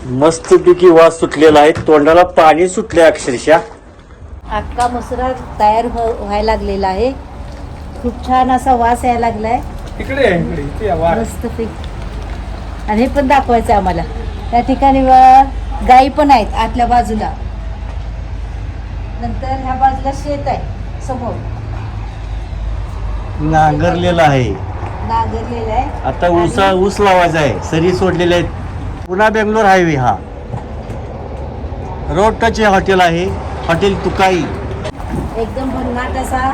मस्तपैकी वास सुटलेला आहे, तोंडाला पाणी सुटले अक्षरशः. अख्खा मसुरा तयार व्हायला लागलेला आहे. खूप छान असा वास यायला लागलाय. मस्त आणि हे पण दाखवायचं आम्हाला. त्या ठिकाणी गाई पण आहेत आतल्या बाजूला. नंतर ह्या बाजूला शेत आहे समोर नांगरलेला आहे. नांगरलेलं आहे. आता ऊस लावायचा आहे. सरी सोडलेले आहेत. पुणा बेंगलोर हायवे हा रोड टच हॉटेल आहे, हॉटेल तुकाई. एकदम भन्नाट असा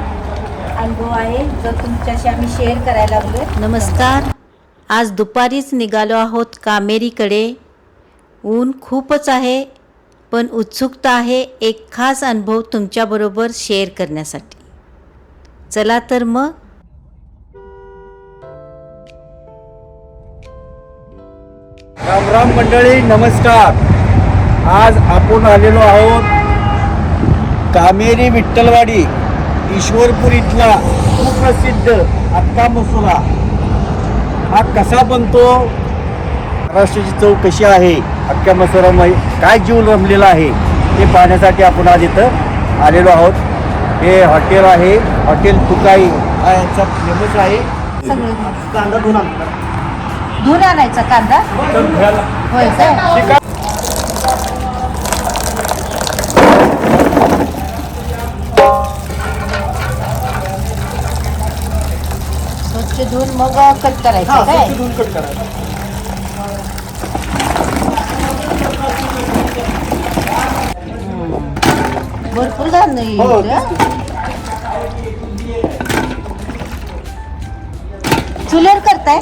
अनुभव आहे जो तुमच्याशी आम्ही शेअर करायला लागलोय. नमस्कार. आज दुपारीच निघालो आहोत कामेरीकडे. ऊन खूपच आहे, पण उत्सुकता आहे एक खास अनुभव तुमच्याबरोबर शेअर करण्यासाठी. चला तर मग. राम राम मंडळी, नमस्कार. आज आपण आलेलो आहोत कामेरी विठ्ठलवाडी ईश्वरपूर इथला सुप्रसिद्ध अख्खा मसुरा. हा कसा बनतो, महाराष्ट्राची चव कशी आहे, अख्ख्या मसुरामध्ये काय जीव रमलेला आहे ते पाहण्यासाठी आपण आज इथं आलेलो आहोत. हे हॉटेल आहे, हॉटेल तुकाई हा यांचा फेमस आहे. कांदा धुवून आणायचा कांदा होय काय? स्वच्छ धुवून मग कट करायचं काय? भरपूर घाल चुलीवर करताय?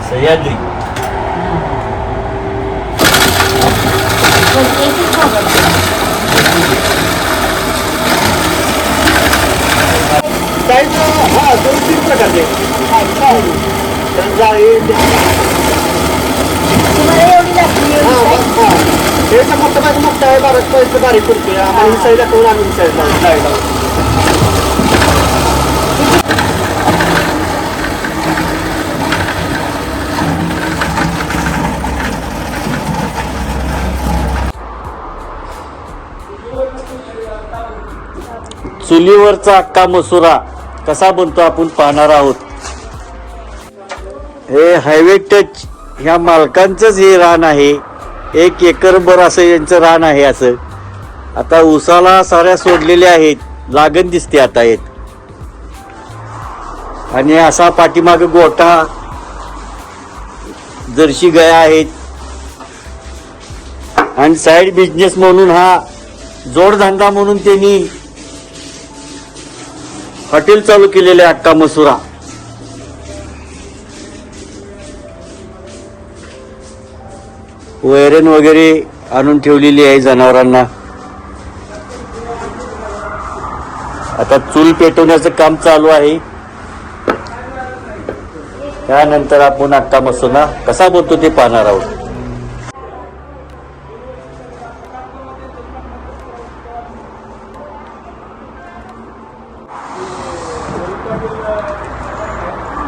सह्याद्री हा 2-3 प्रकारचे तुम्हाला एवढी लागली मोठं आहे, बारीक करतोय. आम्हाला ही साईडला करून आम्ही ही साईडला. चुलीवरचा अख्खा मसुरा कसा बनतो आपण पाहणार आहोत. हे हायवे टच ह्या मालकांचंच हे रान आहे. 1 एकरभर असं यांचं रान आहे. असं आता उसाला साऱ्या सोडलेल्या आहेत, लागण दिसते आता येत. आणि असा पाठीमाग गोठा, जर्सी गाया आहेत. आणि साईड बिझनेस म्हणून हा जोडधंदा म्हणून त्यांनी हॉटेल चालू केलेले अख्खा मसुरा. वैरण वगैरे आणून ठेवलेली आहे जनावरांना. आता चूल पेटवण्याचं काम चालू आहे. त्यानंतर आपण अख्खा मसुरा कसा बनतो ते पाहणार आहोत.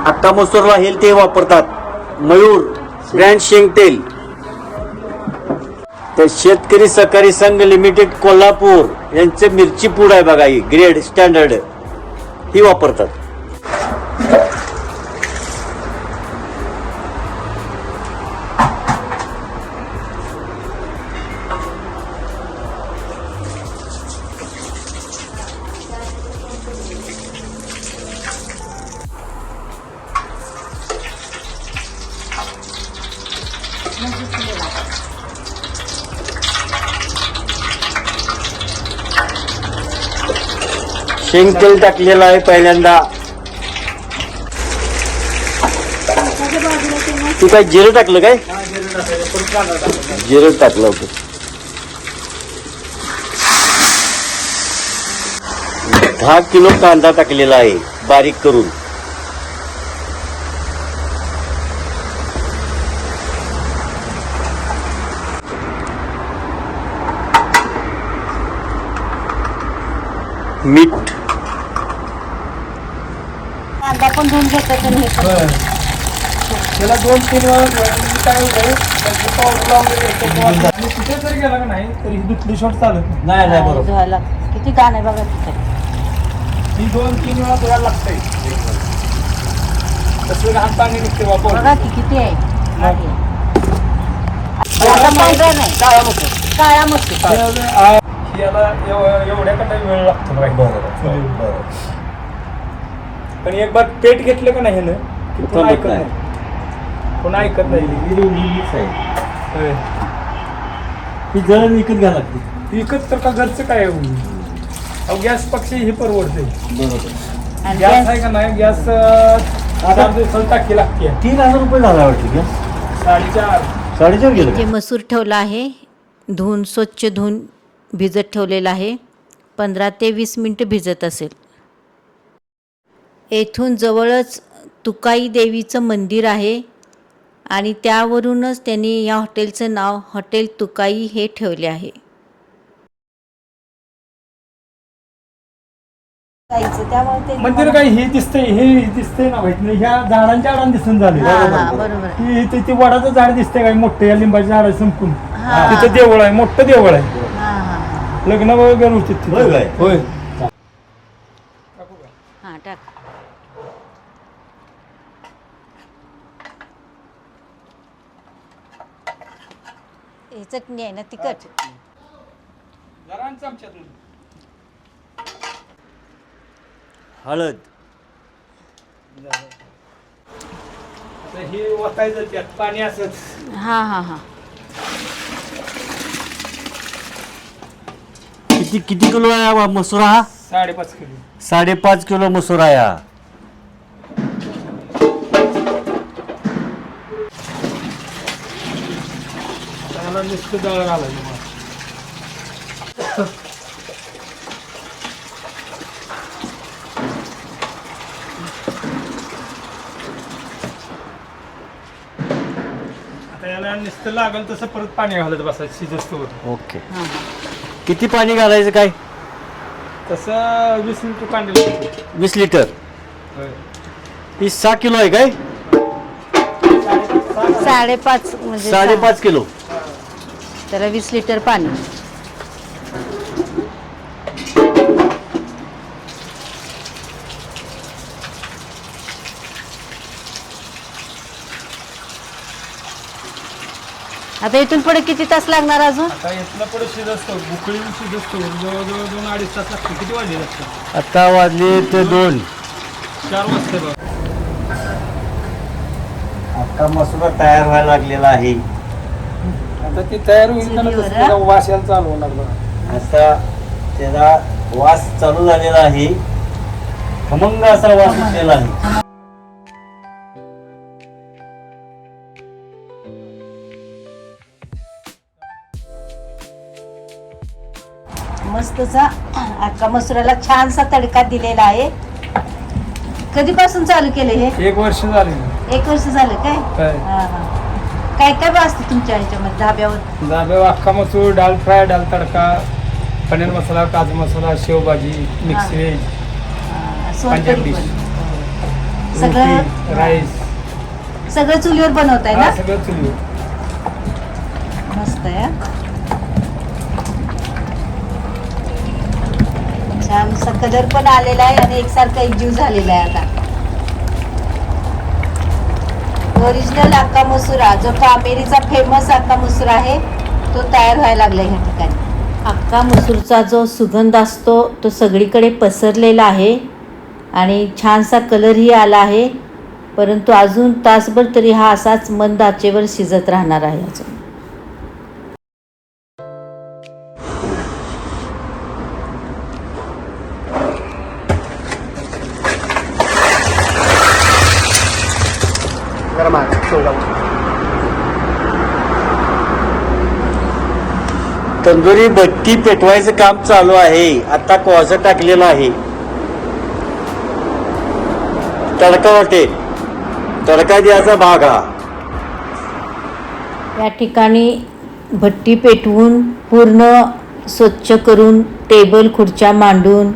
अख्खा मसुरला हे ते वापरतात मयूर ब्रँड शेंग तेल. तर शेतकरी सहकारी संघ लिमिटेड कोल्हापूर यांचे मिरची पूड आहे बघा, ही ग्रेड स्टँडर्ड ही वापरतात. शेंग तेल टाकलेलं आहे पहिल्यांदा. तू काय जिरं टाकलं काय? जिरं टाकलं होतं. 10 किलो कांदा टाकलेला आहे बारीक करून. मीठ, कांदा पण धुवून घेतात आणि हे पण. त्याला 2-3 वेळा काय होतं पावडर लावून आणि तिथे जर गेला का नाही तरी दुसरी शॉट चालत नाही. नाही बरोबर. धुवायला किती घाण आहे बघा तिथे. ही 2-3 वेळा धुवायला लागतंय. तसलं घाण पाणी निघते वापर. बघा की किती आहे मागे. आता पांढरा नाही, काळा मसूर. याला एवढ्या कटा वेळ लागतो बरोबर. पण एक बार पेट घेतलं का नाही ना की पुन्हा ऐकत नाही. पुन्हा ऐकत नाही. होय. ही जळण विकत घ्यायला लागते. विकत तर का घरचं काय अहो गॅस पक्षी हे परवडते. बरोबर. आणि गॅस आहे का नाही गॅस 4 दिवसाला टाकी लागते. 3,000 रुपये झाला वाटतं गॅस. 4.5 गेलं जे मसूर ठेवला आहे स्वच्छ धुवून भिजत ठेवलेला आहे. 15 ते 20 मिनटं भिजत असेल. येथून जवळच तुकाई देवीचं मंदिर आहे आणि त्यावरूनच त्यांनी या हॉटेलचं नाव हॉटेल तुकाई हे ठेवले आहे. मंदिर काय हे दिसतंय ना माहित नाही. ह्या झाडांच्या आडान दिसून झाले. बरोबर. ते वडाचं झाड दिसतंय काय मोठं या लिंबाच्या झाड संपून हा. तिथं देवळ आहे. मोठं देवळ आहे. लग्न वगैरे होते होय काय? होय. हां टाक. हे चटणी आहे ना तिखट. जरा आणि चमच्यातून. हळद. आता हे ओतायचं त्यात पाणी असत. हां. किती किलो आहे मसुरा हा? 5.5 किलो. 5.5 किलो मसुरा आहे हा. त्याला नुसतं दळ घालायचं. आता याला नुसतं लागल तसं परत पाणी घालत बसायचं शिजस्तोवर. ओके. किती पाणी घालायचं काय? तसं 20 लिटर पाणी लागतं. 20 लिटर. होय. ही 6 किलो आहे काय? 5.5 म्हणजे 5.5 किलो. त्याला 20 लिटर पाणी. आता इथून पुढे किती तास लागणार अजून? आता इथलं पुढे शिजस्तो बुकळी शिजस्तो जवळजवळ 2-2.5 तास लागते. किती वाजले लागतात? आता वाजले ते 2. 4 वाजता बघ. आता मसुरा तयार व्हायला लागलेला आहे. आता ती तयार होईल चुलीवर, तर त्याला वास यायला चालू होणार बघा. आता त्याला वास चालू झालेला आहे. खमंग असा वास सुटलेला आहे. मस्तचा अख्खा मसुराला छानसा तडका दिलेला आहे. कधीपासून चालू केलं हे? 1 वर्ष झाले. 1 वर्ष झालं काय? काय? काय काय असतं तुमच्या ह्याच्यामध्ये धाब्यावर? जाबे अख्खा मसूर, डाल फ्राय, डाल तडका, पनीर मसाला, काजू मसाला, शेवभाजी, मिक्स व्हेज, पंजाबी डिश, सगळं राईस, सगळं चुलीवर बनवताय ना? सगळं चुलीवर. मस्त आहे. छानसा कलर पण आलेला आहे आणि एकसारखा एकजीव झालेला आहे. आता ओरिजिनल अख्खा मसुरा जो कामेरीचा फेमस अख्खा मसूर आहे तो तयार व्हायला लागला ह्या ठिकाणी. अख्खा मसूरचा जो सुगंध असतो तो सगळीकडे पसरलेला आहे आणि छानसा कलरही आला आहे. परंतु अजून तासभर तरी हा असाच मंद आचेवर शिजत राहणार आहे. अजून तंदुरी भट्टी पेटवायचं काम चालू आहे. आता कोळसा टाकलेला आहे. तडका वाटेल. तडका द्यायचा भाग हा. या ठिकाणी भट्टी पेटवून पूर्ण स्वच्छ करून टेबल खुर्च्या मांडून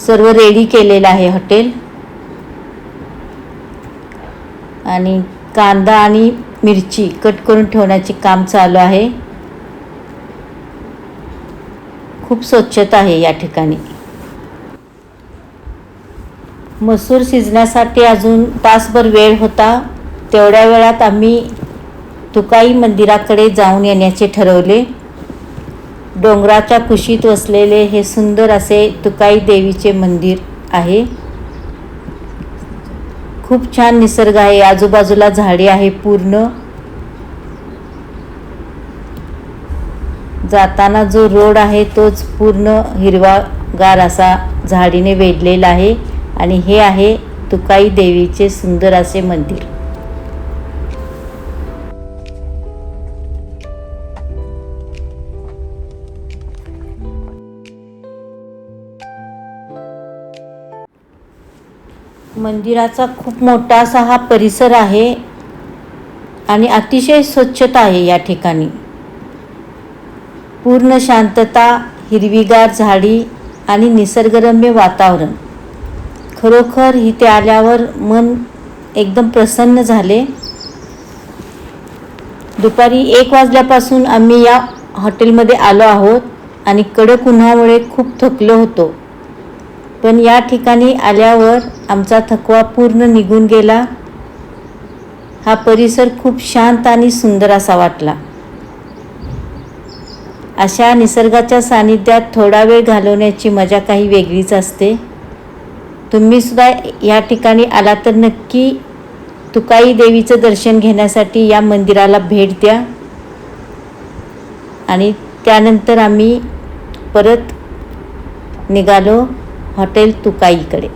सर्व रेडी केलेलं आहे हॉटेल. आणि कांदा आणि मिरची कट करून ठेवण्याचे काम चालू आहे. खूप स्वच्छता आहे या ठिकाणी. मसूर शिजण्यासाठी अजून तासभर वेळ होता. तेवढ्या वेळात आम्ही तुकाई मंदिराकडे जाऊन येण्याचे ठरवले. डोंगराच्या कुशीत वसलेले हे सुंदर असे तुकाई देवीचे मंदिर आहे. खूप छान निसर्ग आहे. आजूबाजूला झाडे आहे पूर्ण. जाताना जो रोड आहे तोच पूर्ण हिरवागार असा झाडीने वेढलेला आहे. आणि हे आहे तुकाई देवीचे सुंदर असे मंदिर. मंदिराचा खूप मोठा असा हा परिसर आहे आणि अतिशय स्वच्छता आहे या ठिकाणी. पूर्ण शांतता, हिरवीगार झाडी आणि निसर्गरम्य वातावरण. खरोखर इथे आल्यावर मन एकदम प्रसन्न झाले. दुपारी 1 वाजल्यापासून आम्ही या हॉटेलमध्ये आलो आहोत आणि कडक उन्हामुळे खूप थकलो होतो. पण या ठिकाणी आल्यावर आमचा थकवा पूर्ण निघून गेला. हा परिसर खूप शांत आणि सुंदर असा वाटला. अशा निसर्गाच्या सानिध्यात थोडा वेळ घालवण्याची मजा काही वेगळीच असते. तुम्ही सुद्धा या ठिकाणी आला तर नक्की तुकाई देवीचं दर्शन घेण्यासाठी या मंदिराला भेट द्या. आणि त्यानंतर आम्ही परत निघालो हॉटेल तुकाईकडे.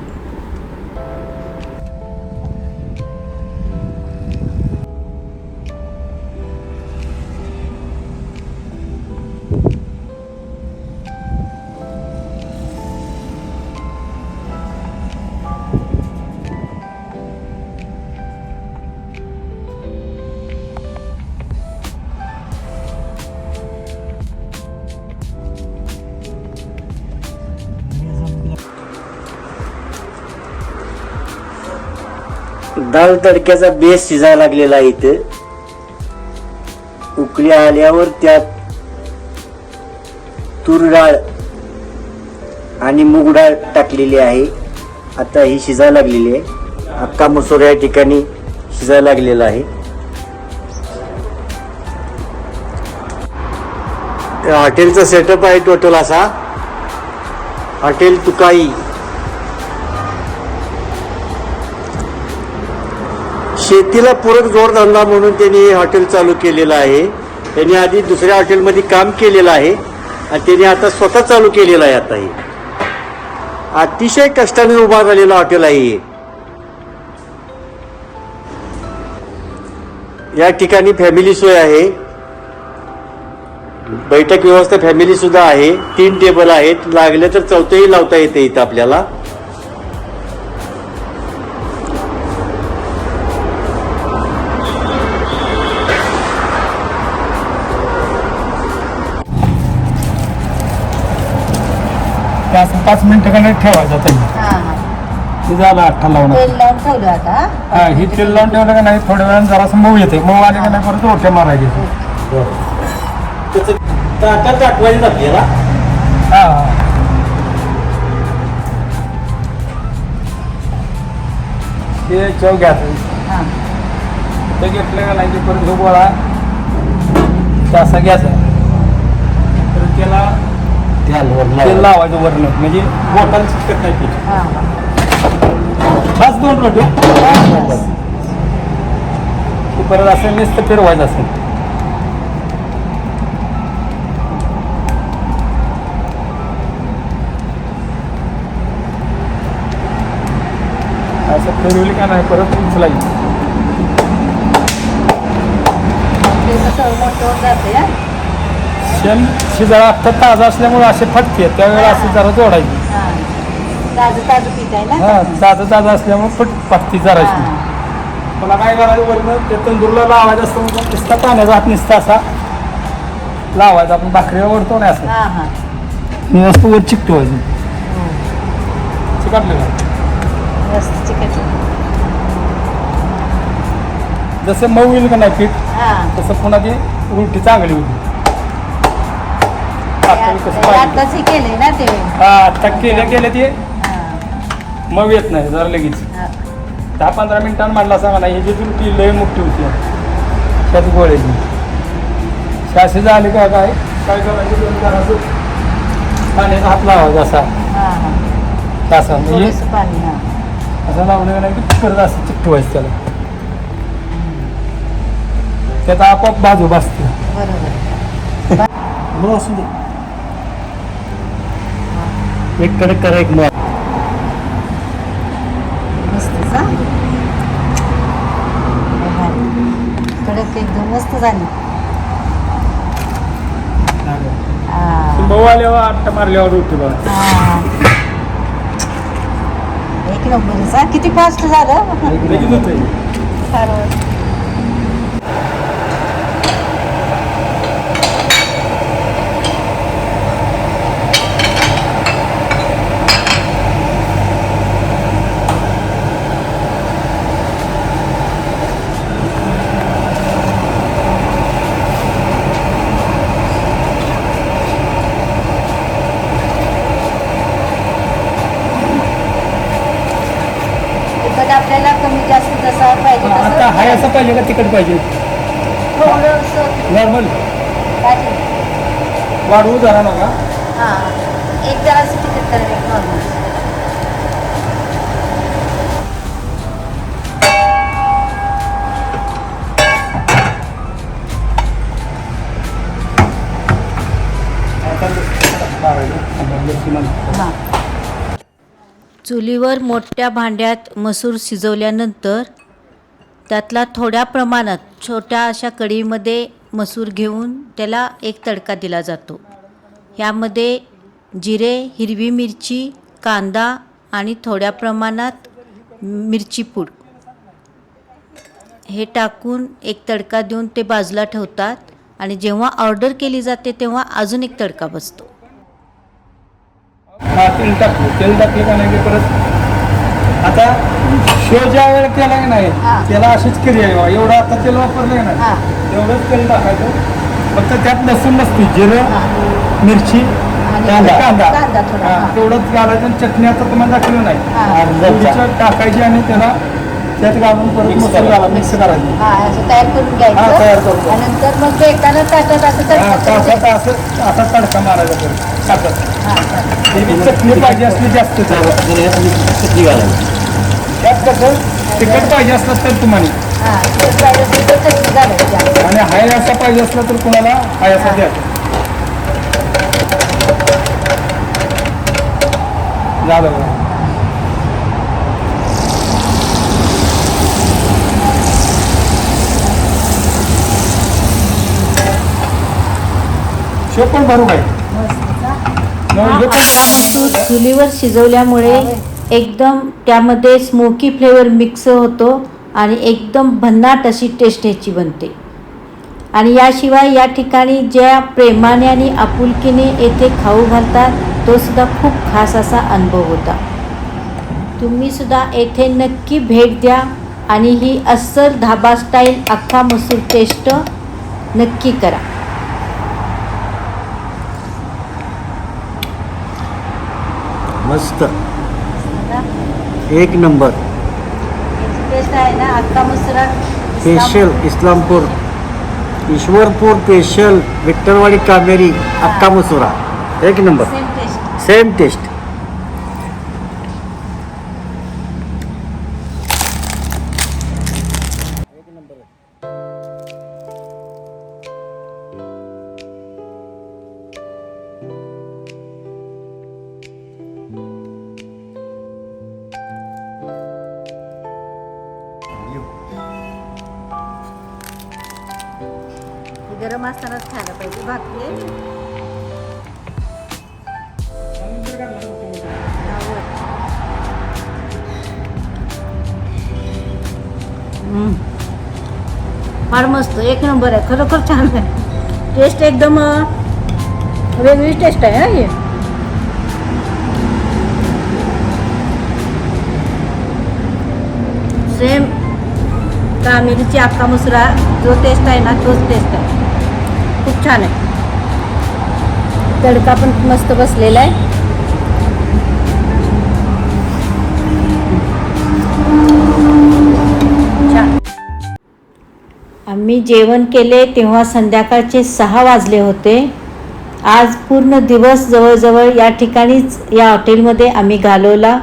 डाळ तडक्याचा बेस शिजायला लागलेला आहे. इथे उकळी आल्यावर त्यात तूर डाळ आणि मूग डाळ टाकलेली आहे. आता ही शिजायला लागलेली आहे. अख्खा मसूर या ठिकाणी शिजायला लागलेला आहे. हॉटेलचा सेटअप आहे टोटल असा. हॉटेल तुकाई. शेतीला पूरक जोडधंदा म्हणून त्यांनी हे हॉटेल चालू केलेलं आहे. त्यांनी आधी दुसऱ्या हॉटेलमध्ये काम केलेलं आहे आणि त्यांनी आता स्वतः चालू केलेलं आहे. आता हे अतिशय कष्टाने उभा झालेलं हॉटेल आहे हे. या ठिकाणी फॅमिली सोय आहे. बैठक व्यवस्था फॅमिली सुद्धा आहे. 3 टेबल आहेत. लागले तर 4थंही लावता येते इथं आपल्याला. त्या 5 मिनिटं कडे ठेवायचं ते झालं. 8 लावून तेल लावून ठेवलं आता. हा ही तेल लावून ठेवलं का नाही थोड्या वेळानं जरासं मऊ येते. मऊ आले का नाही परत रोटे मारायचे. टाकवायचं आपल्याला. हा हा ते चव घ्यायचं. ते घेतलं का नाही की परत जो गोळा असा घ्यायचा तर त्याला तेल लावायचं वरण म्हणजे बोटाला चिकटत नाही. बस 2 रोटी परत असं नुसतं फिरवायचं असेल. असं फिरवली का नाही परत उचलायची. शेण शिजायला आत्ता ताजा असल्यामुळे असे फटके त्यावेळेला असे जरा जोडायची. हा ताजं असल्यामुळे फटती जरायची. मला काय करायचं वरण ते तंदूरला लावायचं असतं म्हणजे नुसता पाण्याचा हात नुसता असा लावायचा. आपण भाकरीला ओढतो ना असं मी असं वर चिकटवायचं. चिकटलं का चिकटलं जसं मऊ होईल का नाही पीठ हा तसं पुन्हा ती उलटी चांगली होती. पातळ कसं पाहिजे आताच हे केलंय ना ते हा आता केलं ते हा, मऊ येत नाही जरा लगेच हा. 10-15 मिनिटांनी म्हणला सांगा नाही ह्याची तुरटी लय मोठी होती त्यात गोळ्याची शाशी झाली का काय करायचं जरासं पाण्याचा हात लावायचा असा हा, हा. असा म्हणजे थोडंसं पाणी हा असं लावलं नाही की परत असं चिकटवायचं त्याला त्यात आपोआप बाजू बसते. बरोबर मग असू दे एक कडक करा एक मग मस्तच हा कडक एकदम मस्त झाली हा. मऊ आल्यावर आट्टा मारल्यावर होती बघा. हा. एक नंबरच हा किती फास्ट झालं लगेच होतंय. खरं. तिखट आपल्याला कमी जास्त जसा पाहिजे आता हाय असं पाहिजे का तिखट पाहिजे थोडंसं नॉर्मल पाहिजे. वाढवू जरा नका. हां एक जरासं तिखट करायचं नॉर्मल. हां चुलीवर मोठ्या भांड्यात मसूर शिजवल्यानंतर त्यातला थोड्या प्रमाणात छोट्या अशा कढईमध्ये मसूर घेऊन त्याला एक तडका दिला जातो. ह्यामध्ये जिरे, हिरवी मिरची, कांदा आणि थोड्या प्रमाणात मिरची पूड हे टाकून एक तडका देऊन ते बाजूला ठेवतात आणि जेव्हा ऑर्डर केली जाते तेव्हा अजून एक तडका बसतो. हा तेल टाकले का नाही की परत आता शो ज्या वेळेला केला की नाही हा. त्याला अशीच केली आहे बघा. एवढं आता तेल वापरलं की हा. नाही एवढंच तेल टाकायचं फक्त त्यात लसूण नसते जिरं हा. मिरची आणि कांदा कांदा थोडा, हा, हा. तेवढंच घालायचं आणि चटणी आता तुम्हाला दाखवलं हा. नाही थोडीशी टाकायची आणि त्याला त्यात घालून परत मसाला घाला मिक्स करायचं. हां असं तयार करून हा, तयार घ्यायचं करून. आणि नंतर मग ते एकाला ताटात असं हा, तडका तासात असं असा तडका मारायचा परत ताटात. हां ही बी चटणी पाहिजे असली जास्त चटणी घालायची. त्यात कसं तिखट पाहिजे असलं तर तुम्हाला हां तिखट पाहिजे असेल तर चटणी घालायची. आणि हाय असा पाहिजे असला तर कुणाला हाय असा द्या झालं बघा. शो पण भरू काय मसूर चुलीवर शिजवल्यामुळे एकदम त्यामध्ये स्मोकी फ्लेवर मिक्स होतो आणि एकदम भन्नाट अशी टेस्ट ह्याची बनते. आणि याशिवाय या ठिकाणी ज्या प्रेमाने आणि आपुलकीने येथे खाऊ घालतात तो सुद्धा खूप खास असा अनुभव होता. तुम्ही सुद्धा येथे नक्की भेट द्या आणि ही अस्सल धाबा स्टाईल अख्खा मसूर टेस्ट नक्की करा. मस्त एक नंबर टेस्ट आहे ना अख्खा मसुरा स्पेशल इस्लामपूर ईश्वरपूर स्पेशल विठ्ठलवाडी कामेरी अक्का मसुरा एक number same taste. Same taste. गरम असतानाच खायला पाहिजे भाकरी आहे. फार मस्त एक नंबर आहे खरोखर छान आहे. टेस्ट एकदम वेगळी टेस्ट आहे. हे सेम कामेरीची अख्खा मसुरा जो टेस्ट आहे ना तोच टेस्ट आहे. खूप छान आहे. तडका पण मस्त बसलेला आहे. छान. आम्ही जेवण केले तेव्हा संध्याकाळचे 6 वाजले होते. आज पूर्ण दिवस जवळजवळ या ठिकाणीच या हॉटेलमध्ये आम्ही घालवला.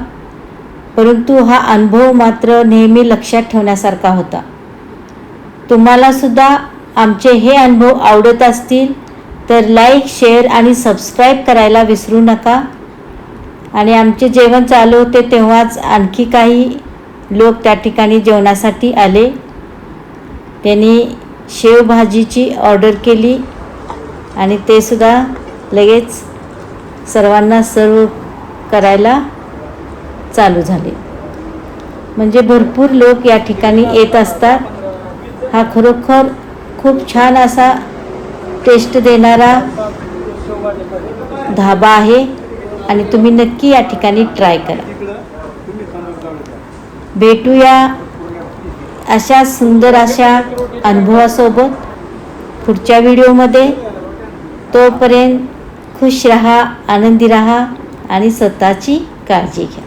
परंतु हा अनुभव मात्र नेहमी लक्षात ठेवण्यासारखा होता. तुम्हालासुद्धा आमचे हे अनुभव आवडत असतील तर लाईक, शेअर आणि सबस्क्राईब करायला विसरू नका. आणि आमचे जेवण चालू होते तेव्हाच आणखी काही लोक त्या ठिकाणी जेवणासाठी आले. त्यांनी शेवभाजीची ऑर्डर केली आणि ते सुद्धा लगेच सर्वांना सर्व करायला चालू झाले. म्हणजे भरपूर लोक या ठिकाणी येत असतात. हा खरोखर खूप छान असा टेस्ट देणारा धाबा आहे आणि तुम्ही नक्की या ठिकाणी ट्राय करा. भेटूया अशा सुंदर अशा अनुभवासोबत पुढच्या व्हिडिओमध्ये. तोपर्यंत खुश रहा, आनंदी रहा आणि स्वतःची काळजी घ्या.